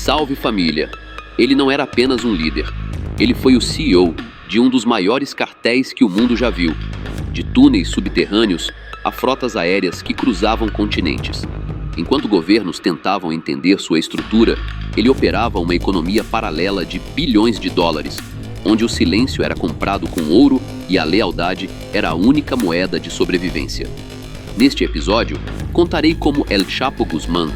Salve família! Ele não era apenas um líder. Ele foi o CEO de um dos maiores cartéis que o mundo já viu. De túneis subterrâneos a frotas aéreas que cruzavam continentes. Enquanto governos tentavam entender sua estrutura, ele operava uma economia paralela de bilhões de dólares, onde o silêncio era comprado com ouro e a lealdade era a única moeda de sobrevivência. Neste episódio, contarei como El Chapo Guzmán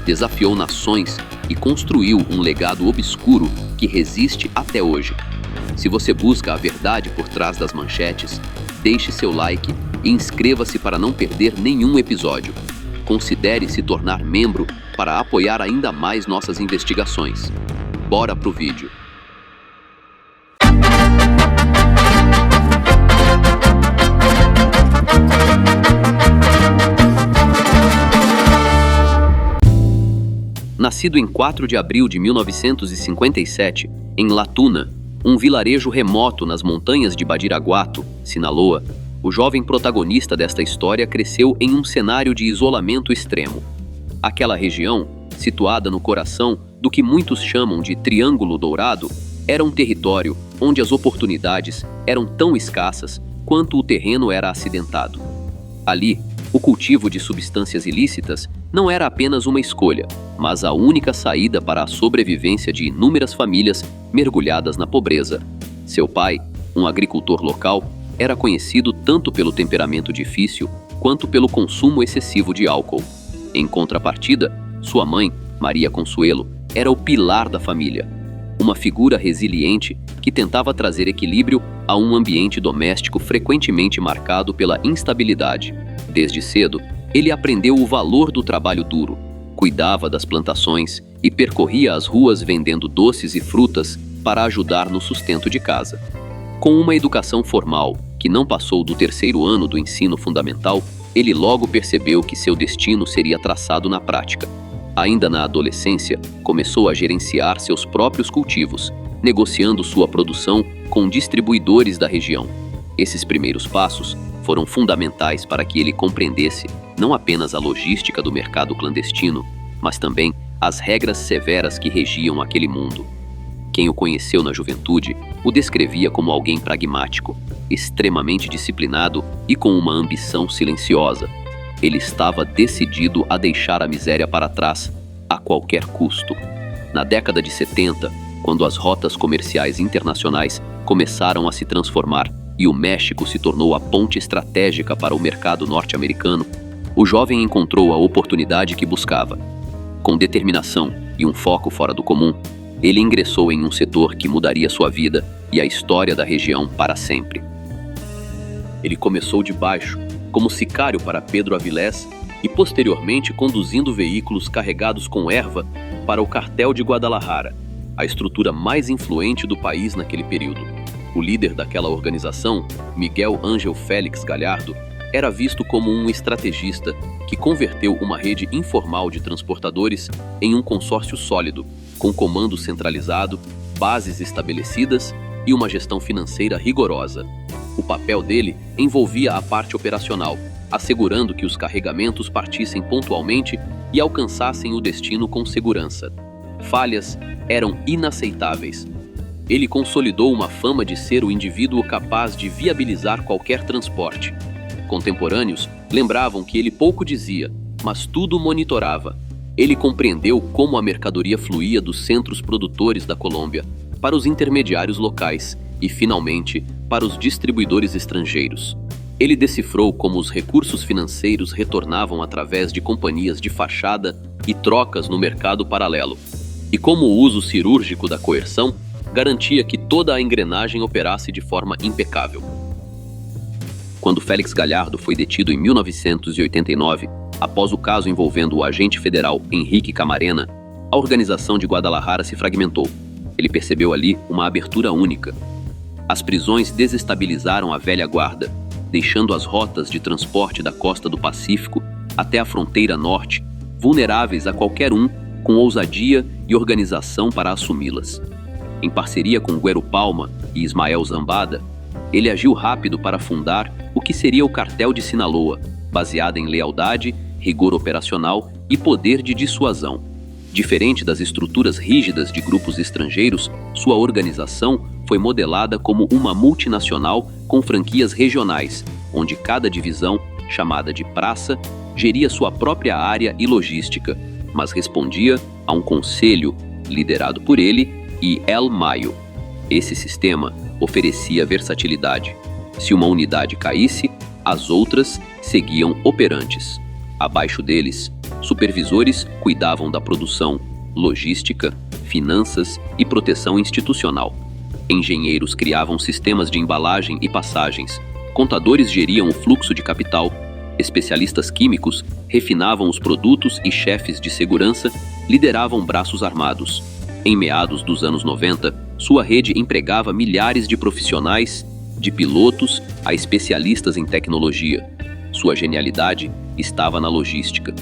desafiou nações e construiu um legado obscuro que resiste até hoje. Se você busca a verdade por trás das manchetes, deixe seu like e inscreva-se para não perder nenhum episódio. Considere se tornar membro para apoiar ainda mais nossas investigações. Bora pro vídeo. Nascido em 4 de abril de 1957, em Latuna, um vilarejo remoto nas montanhas de Badiraguato, Sinaloa, o jovem protagonista desta história cresceu em um cenário de isolamento extremo. Aquela região, situada no coração do que muitos chamam de Triângulo Dourado, era um território onde as oportunidades eram tão escassas quanto o terreno era acidentado. Ali, o cultivo de substâncias ilícitas não era apenas uma escolha, mas a única saída para a sobrevivência de inúmeras famílias mergulhadas na pobreza. Seu pai, um agricultor local, era conhecido tanto pelo temperamento difícil quanto pelo consumo excessivo de álcool. Em contrapartida, sua mãe, Maria Consuelo, era o pilar da família, uma figura resiliente que tentava trazer equilíbrio a um ambiente doméstico frequentemente marcado pela instabilidade. Desde cedo, ele aprendeu o valor do trabalho duro, cuidava das plantações e percorria as ruas vendendo doces e frutas para ajudar no sustento de casa. Com uma educação formal, que não passou do 3º ano do ensino fundamental, ele logo percebeu que seu destino seria traçado na prática. Ainda na adolescência, começou a gerenciar seus próprios cultivos, negociando sua produção com distribuidores da região. Esses primeiros passos foram fundamentais para que ele compreendesse não apenas a logística do mercado clandestino, mas também as regras severas que regiam aquele mundo. Quem o conheceu na juventude o descrevia como alguém pragmático, extremamente disciplinado e com uma ambição silenciosa. Ele estava decidido a deixar a miséria para trás a qualquer custo. Na década de 70, quando as rotas comerciais internacionais começaram a se transformar e o México se tornou a ponte estratégica para o mercado norte-americano, o jovem encontrou a oportunidade que buscava. Com determinação e um foco fora do comum, ele ingressou em um setor que mudaria sua vida e a história da região para sempre. Ele começou de baixo, como sicário para Pedro Avilés e posteriormente conduzindo veículos carregados com erva para o cartel de Guadalajara, a estrutura mais influente do país naquele período. O líder daquela organização, Miguel Ángel Félix Gallardo, era visto como um estrategista que converteu uma rede informal de transportadores em um consórcio sólido, com comando centralizado, bases estabelecidas e uma gestão financeira rigorosa. O papel dele envolvia a parte operacional, assegurando que os carregamentos partissem pontualmente e alcançassem o destino com segurança. Falhas eram inaceitáveis. Ele consolidou uma fama de ser o indivíduo capaz de viabilizar qualquer transporte. Contemporâneos lembravam que ele pouco dizia, mas tudo monitorava. Ele compreendeu como a mercadoria fluía dos centros produtores da Colômbia para os intermediários locais e, finalmente, para os distribuidores estrangeiros. Ele decifrou como os recursos financeiros retornavam através de companhias de fachada e trocas no mercado paralelo, e como o uso cirúrgico da coerção garantia que toda a engrenagem operasse de forma impecável. Quando Félix Gallardo foi detido em 1989, após o caso envolvendo o agente federal Henrique Camarena, a organização de Guadalajara se fragmentou. Ele percebeu ali uma abertura única. As prisões desestabilizaram a velha guarda, deixando as rotas de transporte da costa do Pacífico até a fronteira norte, vulneráveis a qualquer um com ousadia e organização para assumi-las. Em parceria com Guero Palma e Ismael Zambada, ele agiu rápido para fundar o que seria o Cartel de Sinaloa, baseada em lealdade, rigor operacional e poder de dissuasão. Diferente das estruturas rígidas de grupos estrangeiros, sua organização foi modelada como uma multinacional com franquias regionais, onde cada divisão, chamada de praça, geria sua própria área e logística, mas respondia a um conselho liderado por ele e El Mayo. Esse sistema oferecia versatilidade. Se uma unidade caísse, as outras seguiam operantes. Abaixo deles, supervisores cuidavam da produção, logística, finanças e proteção institucional. Engenheiros criavam sistemas de embalagem e passagens, contadores geriam o fluxo de capital, especialistas químicos refinavam os produtos e chefes de segurança lideravam braços armados. Em meados dos anos 90, sua rede empregava milhares de profissionais, de pilotos a especialistas em tecnologia. Sua genialidade estava na logística.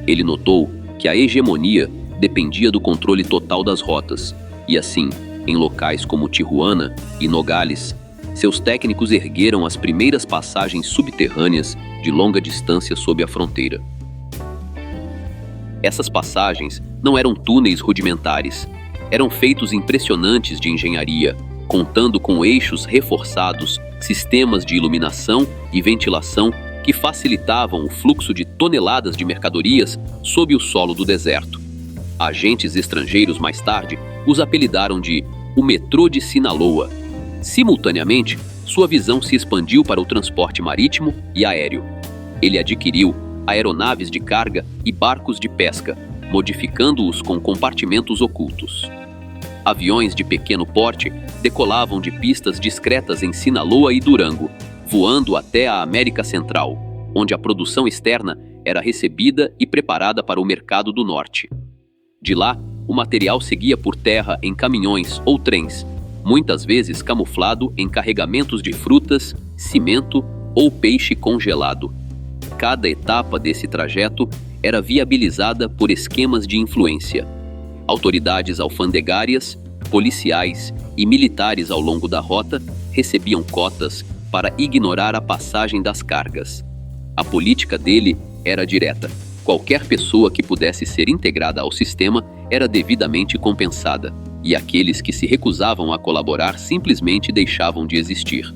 Ele notou que a hegemonia dependia do controle total das rotas, e assim, em locais como Tijuana e Nogales, seus técnicos ergueram as primeiras passagens subterrâneas de longa distância sob a fronteira. Essas passagens não eram túneis rudimentares, eram feitos impressionantes de engenharia, contando com eixos reforçados, sistemas de iluminação e ventilação que facilitavam o fluxo de toneladas de mercadorias sob o solo do deserto. Agentes estrangeiros mais tarde os apelidaram de o metrô de Sinaloa. Simultaneamente, sua visão se expandiu para o transporte marítimo e aéreo. Ele adquiriu aeronaves de carga e barcos de pesca, modificando-os com compartimentos ocultos. Aviões de pequeno porte decolavam de pistas discretas em Sinaloa e Durango, voando até a América Central, onde a produção externa era recebida e preparada para o mercado do norte. De lá, o material seguia por terra em caminhões ou trens, muitas vezes camuflado em carregamentos de frutas, cimento ou peixe congelado. Cada etapa desse trajeto era viabilizada por esquemas de influência. Autoridades alfandegárias, policiais e militares ao longo da rota recebiam cotas para ignorar a passagem das cargas. A política dele era direta. Qualquer pessoa que pudesse ser integrada ao sistema era devidamente compensada, e aqueles que se recusavam a colaborar simplesmente deixavam de existir.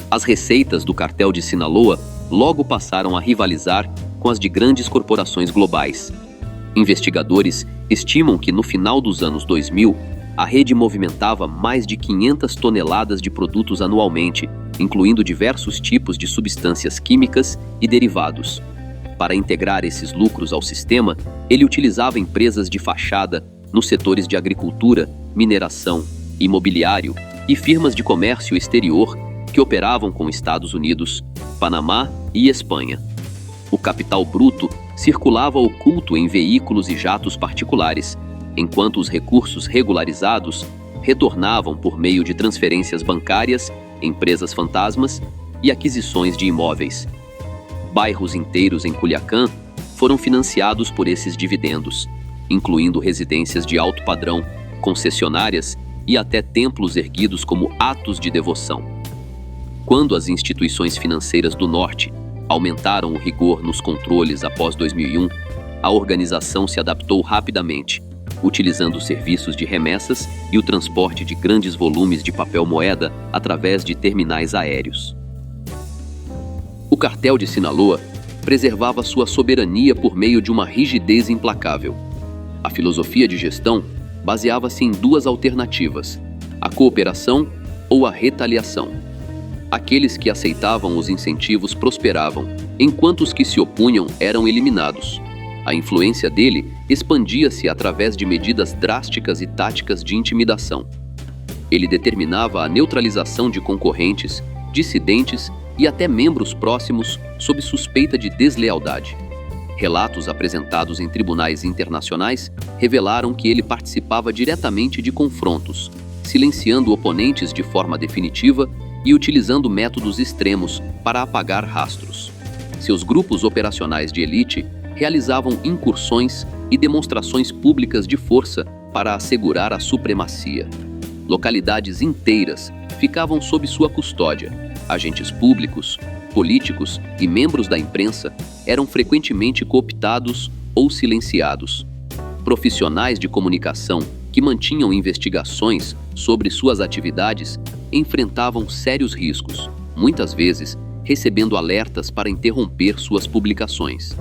As receitas do cartel de Sinaloa logo passaram a rivalizar com as de grandes corporações globais. Investigadores estimam que no final dos anos 2000, a rede movimentava mais de 500 toneladas de produtos anualmente, incluindo diversos tipos de substâncias químicas e derivados. Para integrar esses lucros ao sistema, ele utilizava empresas de fachada nos setores de agricultura, mineração, imobiliário e firmas de comércio exterior que operavam com Estados Unidos, Panamá e Espanha. O capital bruto circulava oculto em veículos e jatos particulares, enquanto os recursos regularizados retornavam por meio de transferências bancárias, empresas fantasmas e aquisições de imóveis. Bairros inteiros em Culiacán foram financiados por esses dividendos, incluindo residências de alto padrão, concessionárias e até templos erguidos como atos de devoção. Quando as instituições financeiras do Norte aumentaram o rigor nos controles após 2001, a organização se adaptou rapidamente, utilizando serviços de remessas e o transporte de grandes volumes de papel-moeda através de terminais aéreos. O cartel de Sinaloa preservava sua soberania por meio de uma rigidez implacável. A filosofia de gestão baseava-se em duas alternativas: a cooperação ou a retaliação. Aqueles que aceitavam os incentivos prosperavam, enquanto os que se opunham eram eliminados. A influência dele expandia-se através de medidas drásticas e táticas de intimidação. Ele determinava a neutralização de concorrentes, dissidentes e até membros próximos sob suspeita de deslealdade. Relatos apresentados em tribunais internacionais revelaram que ele participava diretamente de confrontos, silenciando oponentes de forma definitiva e utilizando métodos extremos para apagar rastros. Seus grupos operacionais de elite realizavam incursões e demonstrações públicas de força para assegurar a supremacia. Localidades inteiras ficavam sob sua custódia. Agentes públicos, políticos e membros da imprensa eram frequentemente cooptados ou silenciados. Profissionais de comunicação que mantinham investigações sobre suas atividades enfrentavam sérios riscos, muitas vezes recebendo alertas para interromper suas publicações.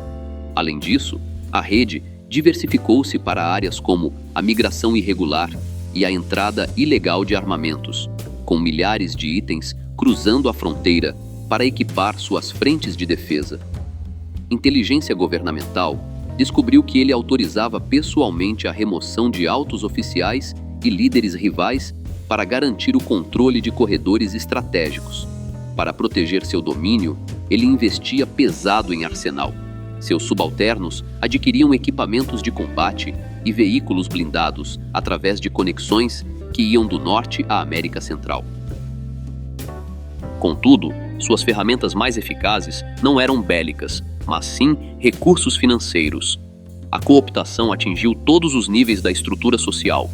Além disso, a rede diversificou-se para áreas como a migração irregular e a entrada ilegal de armamentos, com milhares de itens cruzando a fronteira para equipar suas frentes de defesa. Inteligência governamental descobriu que ele autorizava pessoalmente a remoção de altos oficiais e líderes rivais para garantir o controle de corredores estratégicos. Para proteger seu domínio, ele investia pesado em arsenal. Seus subalternos adquiriam equipamentos de combate e veículos blindados através de conexões que iam do norte à América Central. Contudo, suas ferramentas mais eficazes não eram bélicas, mas sim recursos financeiros. A cooptação atingiu todos os níveis da estrutura social.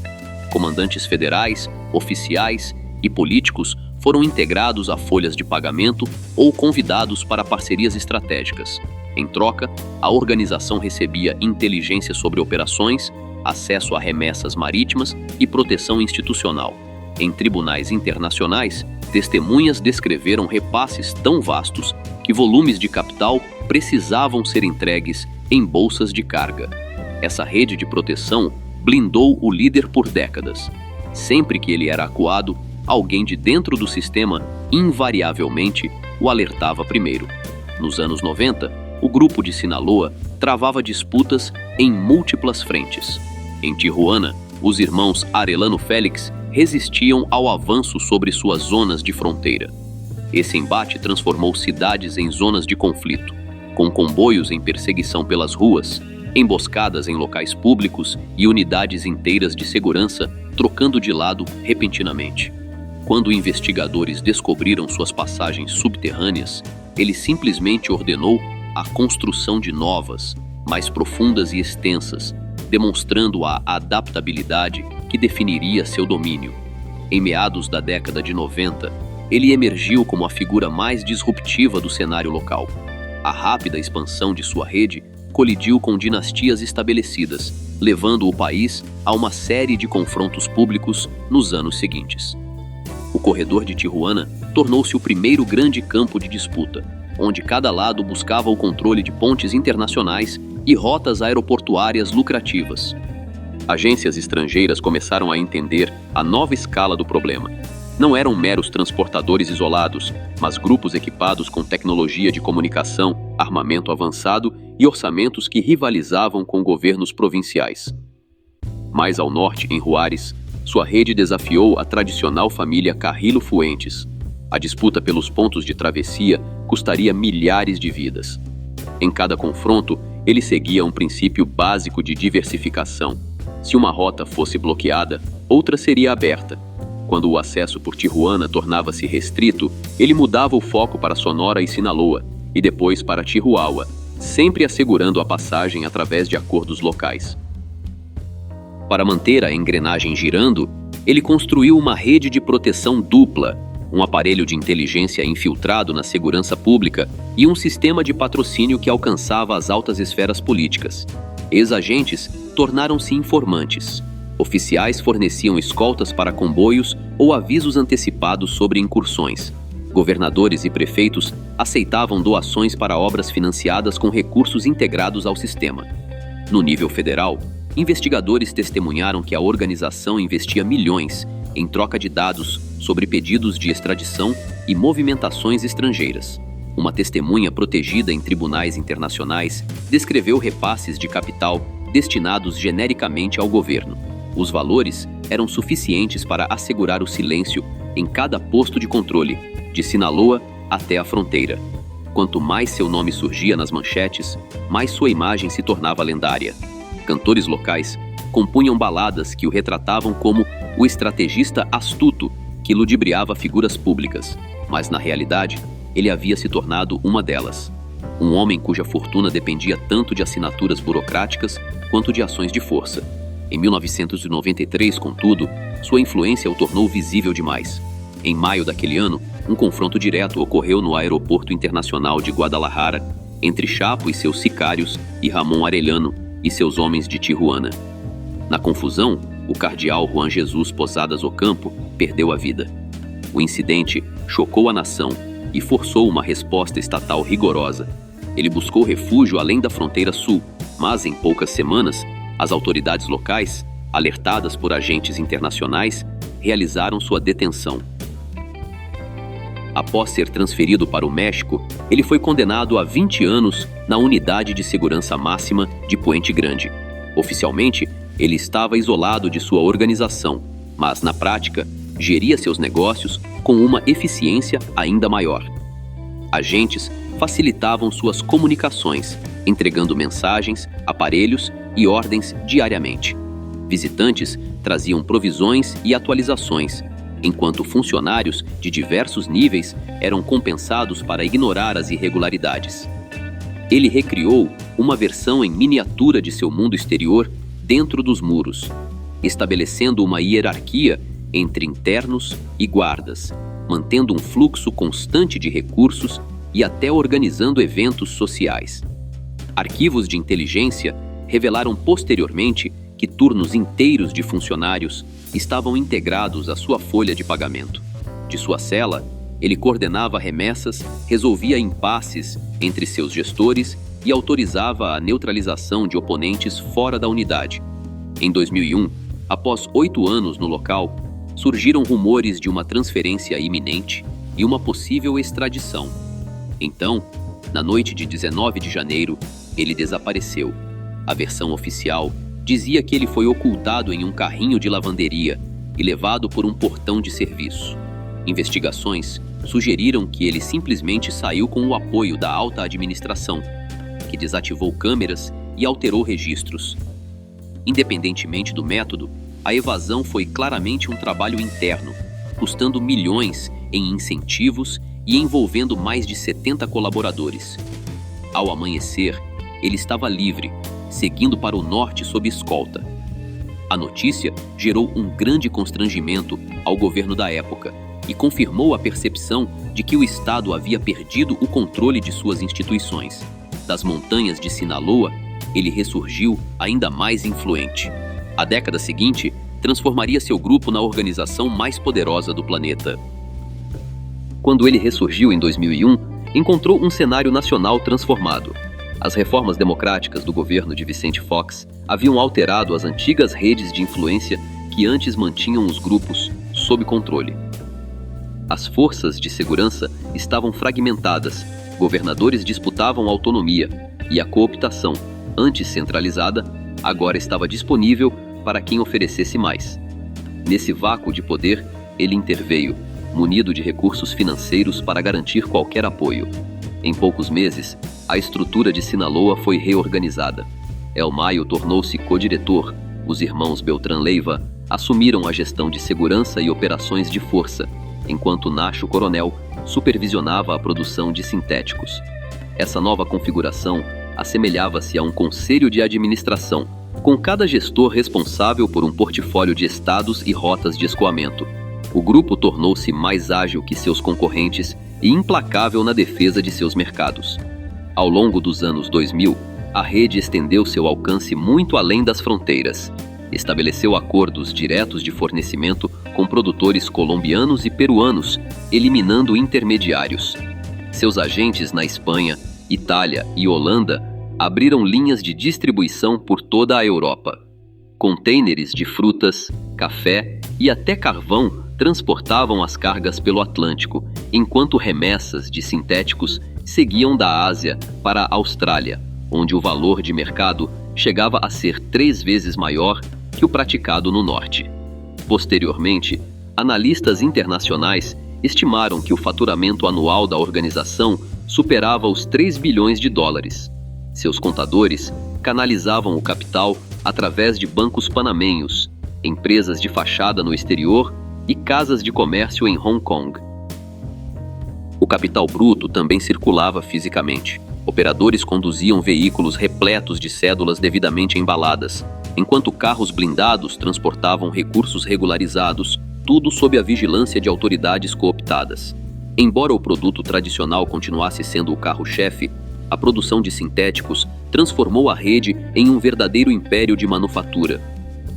Comandantes federais, oficiais e políticos foram integrados a folhas de pagamento ou convidados para parcerias estratégicas. Em troca, a organização recebia inteligência sobre operações, acesso a remessas marítimas e proteção institucional. Em tribunais internacionais, testemunhas descreveram repasses tão vastos que volumes de capital precisavam ser entregues em bolsas de carga. Essa rede de proteção blindou o líder por décadas. Sempre que ele era acuado, alguém de dentro do sistema invariavelmente o alertava primeiro. Nos anos 90, o grupo de Sinaloa travava disputas em múltiplas frentes. Em Tijuana, os irmãos Arellano Félix resistiam ao avanço sobre suas zonas de fronteira. Esse embate transformou cidades em zonas de conflito, com comboios em perseguição pelas ruas, emboscadas em locais públicos e unidades inteiras de segurança trocando de lado repentinamente. Quando investigadores descobriram suas passagens subterrâneas, ele simplesmente ordenou a construção de novas, mais profundas e extensas, demonstrando a adaptabilidade que definiria seu domínio. Em meados da década de 90, ele emergiu como a figura mais disruptiva do cenário local. A rápida expansão de sua rede colidiu com dinastias estabelecidas, levando o país a uma série de confrontos públicos nos anos seguintes. O corredor de Tijuana tornou-se o primeiro grande campo de disputa, onde cada lado buscava o controle de pontes internacionais e rotas aeroportuárias lucrativas. Agências estrangeiras começaram a entender a nova escala do problema. Não eram meros transportadores isolados, mas grupos equipados com tecnologia de comunicação, armamento avançado e orçamentos que rivalizavam com governos provinciais. Mais ao norte, em Juárez, sua rede desafiou a tradicional família Carrillo Fuentes. A disputa pelos pontos de travessia custaria milhares de vidas. Em cada confronto, ele seguia um princípio básico de diversificação. Se uma rota fosse bloqueada, outra seria aberta. Quando o acesso por Tijuana tornava-se restrito, ele mudava o foco para Sonora e Sinaloa, e depois para Chihuahua, sempre assegurando a passagem através de acordos locais. Para manter a engrenagem girando, ele construiu uma rede de proteção dupla, um aparelho de inteligência infiltrado na segurança pública e um sistema de patrocínio que alcançava as altas esferas políticas. Ex-agentes tornaram-se informantes. Oficiais forneciam escoltas para comboios ou avisos antecipados sobre incursões. Governadores e prefeitos aceitavam doações para obras financiadas com recursos integrados ao sistema. No nível federal, investigadores testemunharam que a organização investia milhões em troca de dados sobre pedidos de extradição e movimentações estrangeiras. Uma testemunha protegida em tribunais internacionais descreveu repasses de capital destinados genericamente ao governo. Os valores eram suficientes para assegurar o silêncio em cada posto de controle, de Sinaloa até a fronteira. Quanto mais seu nome surgia nas manchetes, mais sua imagem se tornava lendária. Cantores locais compunham baladas que o retratavam como o estrategista astuto que ludibriava figuras públicas, mas na realidade, ele havia se tornado uma delas. Um homem cuja fortuna dependia tanto de assinaturas burocráticas quanto de ações de força. Em 1993, contudo, sua influência o tornou visível demais. Em maio daquele ano, um confronto direto ocorreu no Aeroporto Internacional de Guadalajara entre Chapo e seus sicários e Ramon Arellano e seus homens de Tijuana. Na confusão, o cardeal Juan Jesus Posadas Ocampo perdeu a vida. O incidente chocou a nação e forçou uma resposta estatal rigorosa. Ele buscou refúgio além da fronteira sul, mas em poucas semanas, as autoridades locais, alertadas por agentes internacionais, realizaram sua detenção. Após ser transferido para o México, ele foi condenado a 20 anos na Unidade de Segurança Máxima de Puente Grande. Oficialmente, ele estava isolado de sua organização, mas na prática, geria seus negócios com uma eficiência ainda maior. Agentes facilitavam suas comunicações, entregando mensagens, aparelhos e ordens diariamente. Visitantes traziam provisões e atualizações, enquanto funcionários de diversos níveis eram compensados para ignorar as irregularidades. Ele recriou uma versão em miniatura de seu mundo exterior dentro dos muros, estabelecendo uma hierarquia entre internos e guardas, mantendo um fluxo constante de recursos e até organizando eventos sociais. Arquivos de inteligência revelaram posteriormente que turnos inteiros de funcionários estavam integrados à sua folha de pagamento. De sua cela, ele coordenava remessas, resolvia impasses entre seus gestores e autorizava a neutralização de oponentes fora da unidade. Em 2001, após 8 anos no local, surgiram rumores de uma transferência iminente e uma possível extradição. Então, na noite de 19 de janeiro, ele desapareceu. A versão oficial dizia que ele foi ocultado em um carrinho de lavanderia e levado por um portão de serviço. Investigações sugeriram que ele simplesmente saiu com o apoio da alta administração, que desativou câmeras e alterou registros. Independentemente do método, a evasão foi claramente um trabalho interno, custando milhões em incentivos e envolvendo mais de 70 colaboradores. Ao amanhecer, ele estava livre, seguindo para o norte sob escolta. A notícia gerou um grande constrangimento ao governo da época e confirmou a percepção de que o Estado havia perdido o controle de suas instituições. Das montanhas de Sinaloa, ele ressurgiu ainda mais influente. A década seguinte transformaria seu grupo na organização mais poderosa do planeta. Quando ele ressurgiu em 2001, encontrou um cenário nacional transformado. As reformas democráticas do governo de Vicente Fox haviam alterado as antigas redes de influência que antes mantinham os grupos sob controle. As forças de segurança estavam fragmentadas, governadores disputavam autonomia e a cooptação, antes centralizada, agora estava disponível para quem oferecesse mais. Nesse vácuo de poder, ele interveio, munido de recursos financeiros para garantir qualquer apoio. Em poucos meses, a estrutura de Sinaloa foi reorganizada. El Mayo tornou-se co-diretor, os irmãos Beltrán Leiva assumiram a gestão de segurança e operações de força, enquanto Nacho Coronel supervisionava a produção de sintéticos. Essa nova configuração assemelhava-se a um conselho de administração, com cada gestor responsável por um portfólio de estados e rotas de escoamento. O grupo tornou-se mais ágil que seus concorrentes e implacável na defesa de seus mercados. Ao longo dos anos 2000, a rede estendeu seu alcance muito além das fronteiras. Estabeleceu acordos diretos de fornecimento com produtores colombianos e peruanos, eliminando intermediários. Seus agentes na Espanha, Itália e Holanda abriram linhas de distribuição por toda a Europa. Contêineres de frutas, café e até carvão transportavam as cargas pelo Atlântico, enquanto remessas de sintéticos seguiam da Ásia para a Austrália, onde o valor de mercado chegava a ser 3 vezes maior que o praticado no norte. Posteriormente, analistas internacionais estimaram que o faturamento anual da organização superava os 3 bilhões de dólares. Seus contadores canalizavam o capital através de bancos panamenhos, empresas de fachada no exterior e casas de comércio em Hong Kong. O capital bruto também circulava fisicamente. Operadores conduziam veículos repletos de cédulas devidamente embaladas, enquanto carros blindados transportavam recursos regularizados, tudo sob a vigilância de autoridades cooptadas. Embora o produto tradicional continuasse sendo o carro-chefe, a produção de sintéticos transformou a rede em um verdadeiro império de manufatura.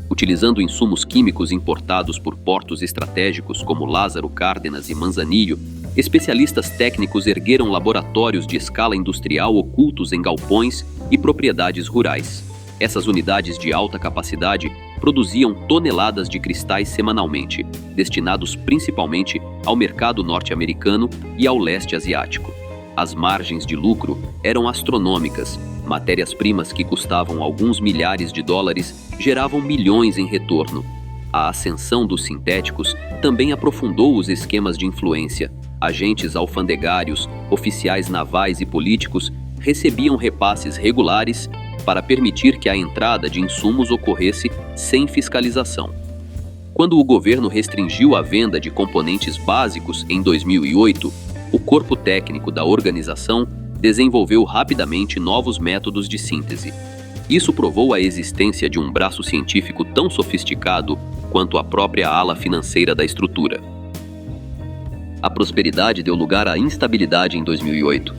Utilizando insumos químicos importados por portos estratégicos como Lázaro Cárdenas e Manzanillo, especialistas técnicos ergueram laboratórios de escala industrial ocultos em galpões e propriedades rurais. Essas unidades de alta capacidade produziam toneladas de cristais semanalmente, destinados principalmente ao mercado norte-americano e ao leste asiático. As margens de lucro eram astronômicas. Matérias-primas que custavam alguns milhares de dólares geravam milhões em retorno. A ascensão dos sintéticos também aprofundou os esquemas de influência. Agentes alfandegários, oficiais navais e políticos recebiam repasses regulares para permitir que a entrada de insumos ocorresse sem fiscalização. Quando o governo restringiu a venda de componentes básicos em 2008, o corpo técnico da organização desenvolveu rapidamente novos métodos de síntese. Isso provou a existência de um braço científico tão sofisticado quanto a própria ala financeira da estrutura. A prosperidade deu lugar à instabilidade em 2008.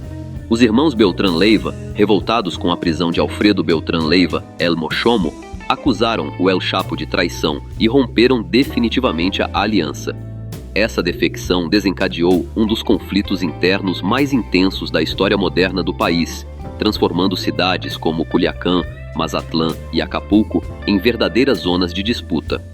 Os irmãos Beltrán Leiva, revoltados com a prisão de Alfredo Beltrán Leiva, El Mochomo, acusaram o El Chapo de traição e romperam definitivamente a aliança. Essa defecção desencadeou um dos conflitos internos mais intensos da história moderna do país, transformando cidades como Culiacán, Mazatlán e Acapulco em verdadeiras zonas de disputa.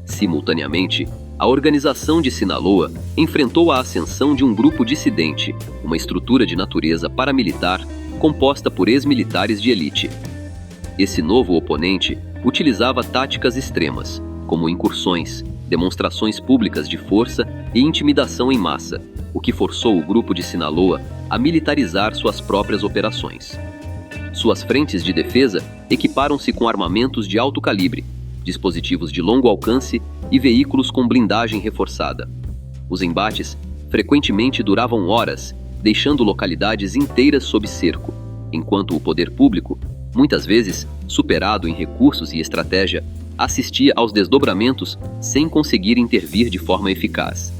Simultaneamente, a organização de Sinaloa enfrentou a ascensão de um grupo dissidente, uma estrutura de natureza paramilitar composta por ex-militares de elite. Esse novo oponente utilizava táticas extremas, como incursões, demonstrações públicas de força e intimidação em massa, o que forçou o grupo de Sinaloa a militarizar suas próprias operações. Suas frentes de defesa equiparam-se com armamentos de alto calibre, dispositivos de longo alcance e veículos com blindagem reforçada. Os embates frequentemente duravam horas, deixando localidades inteiras sob cerco, enquanto o poder público, muitas vezes superado em recursos e estratégia, assistia aos desdobramentos sem conseguir intervir de forma eficaz.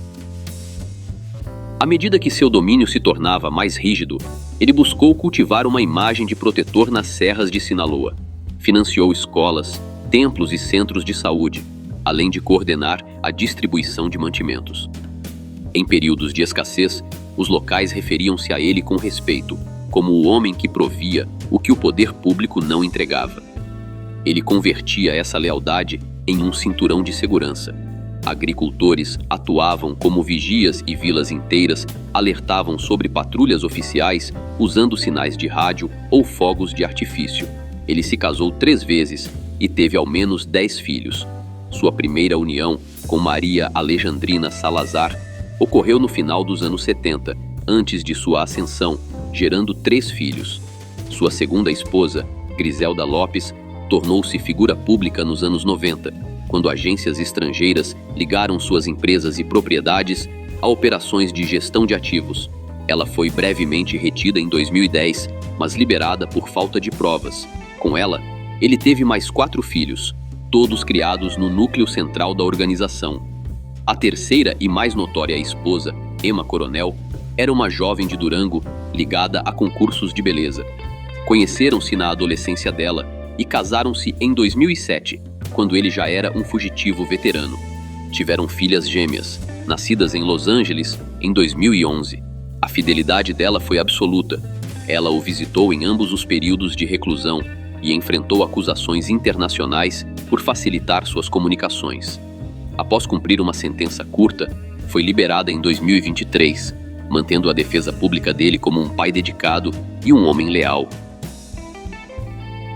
À medida que seu domínio se tornava mais rígido, ele buscou cultivar uma imagem de protetor nas serras de Sinaloa. Financiou escolas, templos e centros de saúde, além de coordenar a distribuição de mantimentos. Em períodos de escassez, os locais referiam-se a ele com respeito, como o homem que provia o que o poder público não entregava. Ele convertia essa lealdade em um cinturão de segurança. Agricultores atuavam como vigias e vilas inteiras alertavam sobre patrulhas oficiais usando sinais de rádio ou fogos de artifício. Ele se casou 3 vezes e teve ao menos 10 filhos. Sua primeira união, com Maria Alejandrina Salazar, ocorreu no final dos anos 70, antes de sua ascensão, gerando 3 filhos. Sua segunda esposa, Griselda Lopes, tornou-se figura pública nos anos 90, quando agências estrangeiras ligaram suas empresas e propriedades a operações de gestão de ativos. Ela foi brevemente retida em 2010, mas liberada por falta de provas. Com ela, ele teve mais 4 filhos, todos criados no núcleo central da organização. A terceira e mais notória esposa, Emma Coronel, era uma jovem de Durango ligada a concursos de beleza. Conheceram-se na adolescência dela e casaram-se em 2007, quando ele já era um fugitivo veterano. Tiveram filhas gêmeas, nascidas em Los Angeles em 2011. A fidelidade dela foi absoluta. Ela o visitou em ambos os períodos de reclusão e enfrentou acusações internacionais por facilitar suas comunicações. Após cumprir uma sentença curta, foi liberada em 2023, mantendo a defesa pública dele como um pai dedicado e um homem leal.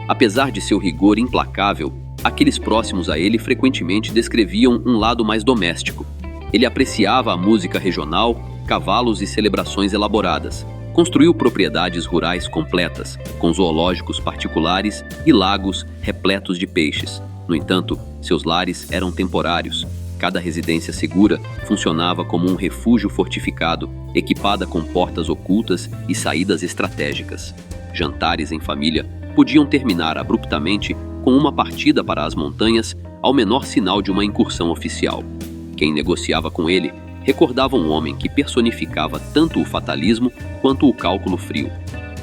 Apesar de seu rigor implacável, aqueles próximos a ele frequentemente descreviam um lado mais doméstico. Ele apreciava a música regional, cavalos e celebrações elaboradas. Construiu propriedades rurais completas, com zoológicos particulares e lagos repletos de peixes. No entanto, seus lares eram temporários. Cada residência segura funcionava como um refúgio fortificado, equipada com portas ocultas e saídas estratégicas. Jantares em família podiam terminar abruptamente com uma partida para as montanhas ao menor sinal de uma incursão oficial. Quem negociava com ele recordava um homem que personificava tanto o fatalismo quanto o cálculo frio.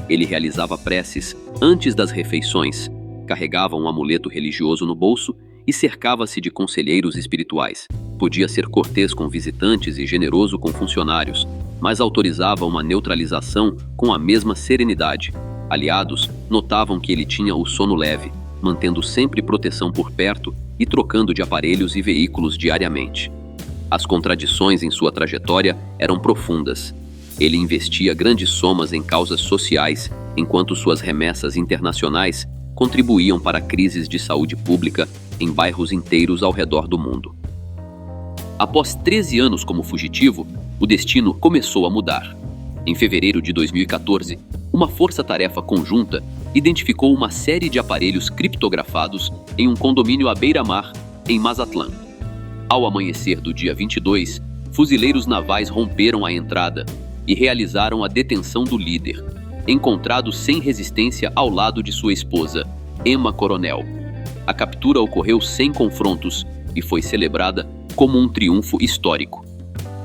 Ele realizava preces antes das refeições, carregava um amuleto religioso no bolso e cercava-se de conselheiros espirituais. Podia ser cortês com visitantes e generoso com funcionários, mas autorizava uma neutralização com a mesma serenidade. Aliados notavam que ele tinha o sono leve, mantendo sempre proteção por perto e trocando de aparelhos e veículos diariamente. As contradições em sua trajetória eram profundas. Ele investia grandes somas em causas sociais, enquanto suas remessas internacionais contribuíam para crises de saúde pública em bairros inteiros ao redor do mundo. Após 13 anos como fugitivo, o destino começou a mudar. Em fevereiro de 2014, uma força-tarefa conjunta identificou uma série de aparelhos criptografados em um condomínio à beira-mar, em Mazatlán. Ao amanhecer do dia 22, fuzileiros navais romperam a entrada e realizaram a detenção do líder, encontrado sem resistência ao lado de sua esposa, Emma Coronel. A captura ocorreu sem confrontos e foi celebrada como um triunfo histórico.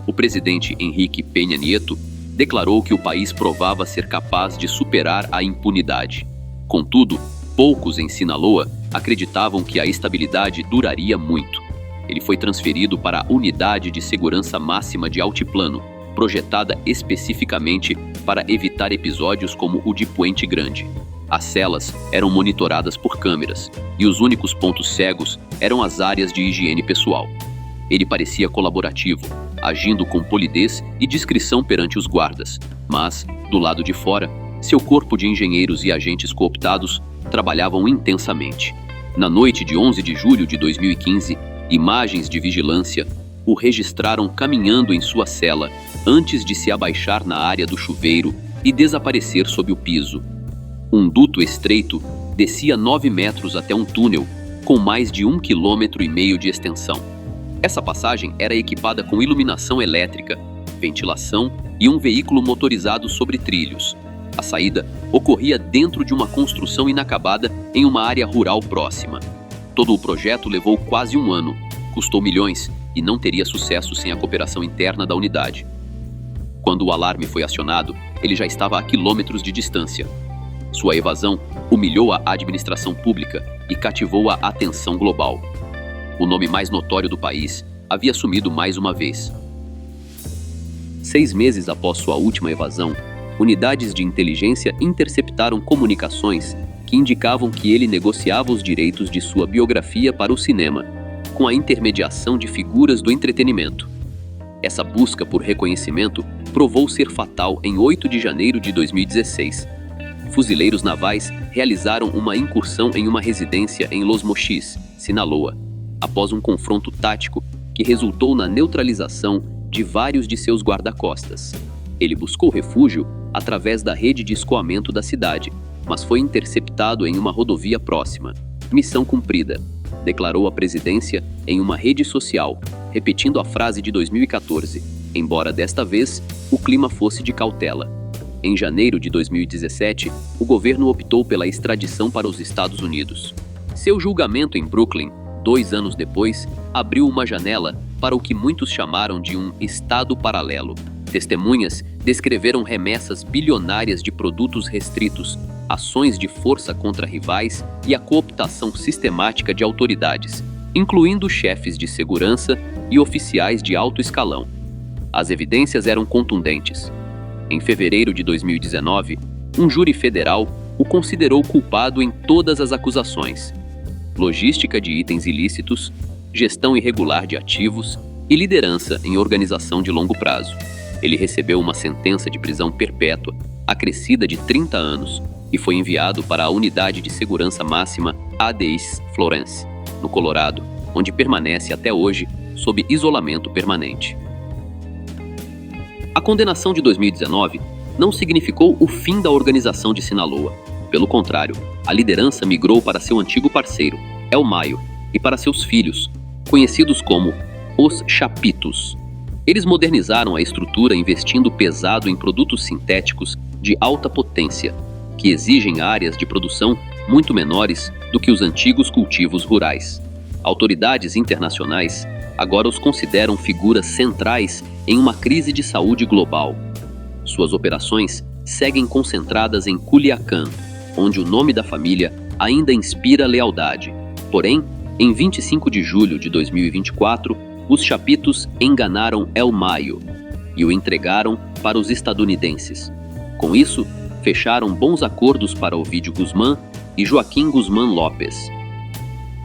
O presidente Enrique Peña Nieto declarou que o país provava ser capaz de superar a impunidade. Contudo, poucos em Sinaloa acreditavam que a estabilidade duraria muito. Ele foi transferido para a Unidade de Segurança Máxima de Altiplano, projetada especificamente para evitar episódios como o de Puente Grande. As celas eram monitoradas por câmeras, e os únicos pontos cegos eram as áreas de higiene pessoal. Ele parecia colaborativo, agindo com polidez e discrição perante os guardas, mas, do lado de fora, seu corpo de engenheiros e agentes cooptados trabalhavam intensamente. Na noite de 11 de julho de 2015, imagens de vigilância o registraram caminhando em sua cela antes de se abaixar na área do chuveiro e desaparecer sob o piso. Um duto estreito descia 9 metros até um túnel com mais de 1,5 km de extensão. Essa passagem era equipada com iluminação elétrica, ventilação e um veículo motorizado sobre trilhos. A saída ocorria dentro de uma construção inacabada em uma área rural próxima. Todo o projeto levou quase um ano, custou milhões e não teria sucesso sem a cooperação interna da unidade. Quando o alarme foi acionado, ele já estava a quilômetros de distância. Sua evasão humilhou a administração pública e cativou a atenção global. O nome mais notório do país havia sumido mais uma vez. 6 meses após sua última evasão, unidades de inteligência interceptaram comunicações que indicavam que ele negociava os direitos de sua biografia para o cinema, com a intermediação de figuras do entretenimento. Essa busca por reconhecimento provou ser fatal em 8 de janeiro de 2016. Fuzileiros navais realizaram uma incursão em uma residência em Los Mochis, Sinaloa, após um confronto tático que resultou na neutralização de vários de seus guarda-costas. Ele buscou refúgio através da rede de escoamento da cidade, mas foi interceptado em uma rodovia próxima. Missão cumprida, declarou a presidência em uma rede social, repetindo a frase de 2014, embora desta vez o clima fosse de cautela. Em janeiro de 2017, o governo optou pela extradição para os Estados Unidos. Seu julgamento em Brooklyn, 2 anos depois, abriu uma janela para o que muitos chamaram de um estado paralelo. Testemunhas descreveram remessas bilionárias de produtos restritos, ações de força contra rivais e a cooptação sistemática de autoridades, incluindo chefes de segurança e oficiais de alto escalão. As evidências eram contundentes. Em fevereiro de 2019, um júri federal o considerou culpado em todas as acusações: logística de itens ilícitos, gestão irregular de ativos e liderança em organização de longo prazo. Ele recebeu uma sentença de prisão perpétua, acrescida de 30 anos, e foi enviado para a Unidade de Segurança Máxima ADIS Florence, no Colorado, onde permanece até hoje sob isolamento permanente. A condenação de 2019 não significou o fim da organização de Sinaloa. Pelo contrário, a liderança migrou para seu antigo parceiro, El Mayo, e para seus filhos, conhecidos como os Chapitos. Eles modernizaram a estrutura investindo pesado em produtos sintéticos de alta potência, que exigem áreas de produção muito menores do que os antigos cultivos rurais. Autoridades internacionais agora os consideram figuras centrais em uma crise de saúde global. Suas operações seguem concentradas em Culiacán, onde o nome da família ainda inspira lealdade. Porém, Em 25 de julho de 2024, os chapitos enganaram El Mayo e o entregaram para os estadunidenses. Com isso, fecharam bons acordos para Ovidio Guzmán e Joaquim Guzmán Lopes.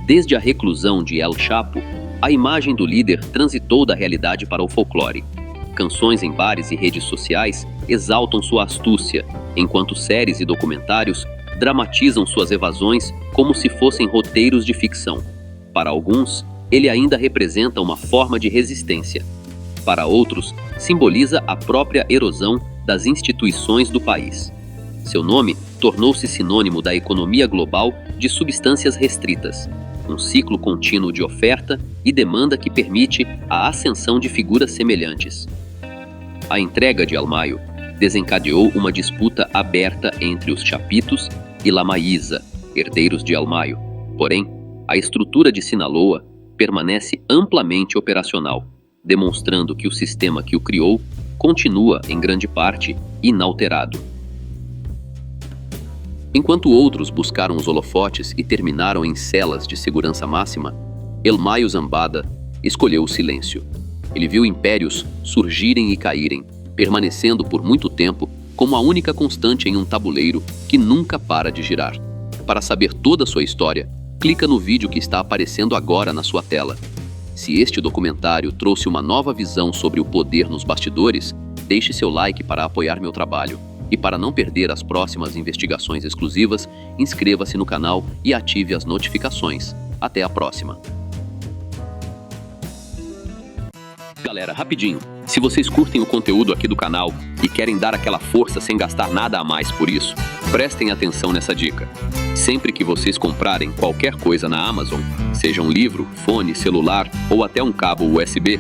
Desde a reclusão de El Chapo, a imagem do líder transitou da realidade para o folclore. Canções em bares e redes sociais exaltam sua astúcia, enquanto séries e documentários dramatizam suas evasões como se fossem roteiros de ficção. Para alguns, ele ainda representa uma forma de resistência. Para outros, simboliza a própria erosão das instituições do país. Seu nome tornou-se sinônimo da economia global de substâncias restritas, um ciclo contínuo de oferta e demanda que permite a ascensão de figuras semelhantes. A entrega de El Mayo desencadeou uma disputa aberta entre os chapitos e La Maíza, herdeiros de El Mayo. Porém, a estrutura de Sinaloa permanece amplamente operacional, demonstrando que o sistema que o criou continua, em grande parte, inalterado. Enquanto outros buscaram os holofotes e terminaram em celas de segurança máxima, El Mayo Zambada escolheu o silêncio. Ele viu impérios surgirem e caírem, permanecendo por muito tempo como a única constante em um tabuleiro que nunca para de girar. Para saber toda a sua história, clica no vídeo que está aparecendo agora na sua tela. Se este documentário trouxe uma nova visão sobre o poder nos bastidores, deixe seu like para apoiar meu trabalho. E para não perder as próximas investigações exclusivas, inscreva-se no canal e ative as notificações. Até a próxima! Galera, rapidinho, se vocês curtem o conteúdo aqui do canal e querem dar aquela força sem gastar nada a mais por isso, prestem atenção nessa dica. Sempre que vocês comprarem qualquer coisa na Amazon, seja um livro, fone, celular ou até um cabo USB,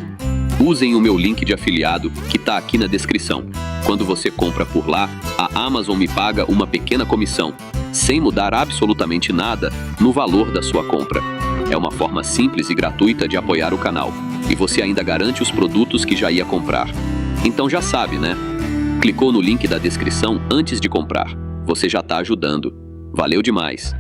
usem o meu link de afiliado que está aqui na descrição. Quando você compra por lá, a Amazon me paga uma pequena comissão, sem mudar absolutamente nada no valor da sua compra. É uma forma simples e gratuita de apoiar o canal. E você ainda garante os produtos que já ia comprar. Então já sabe, né? Clicou no link da descrição antes de comprar. Você já está ajudando. Valeu demais!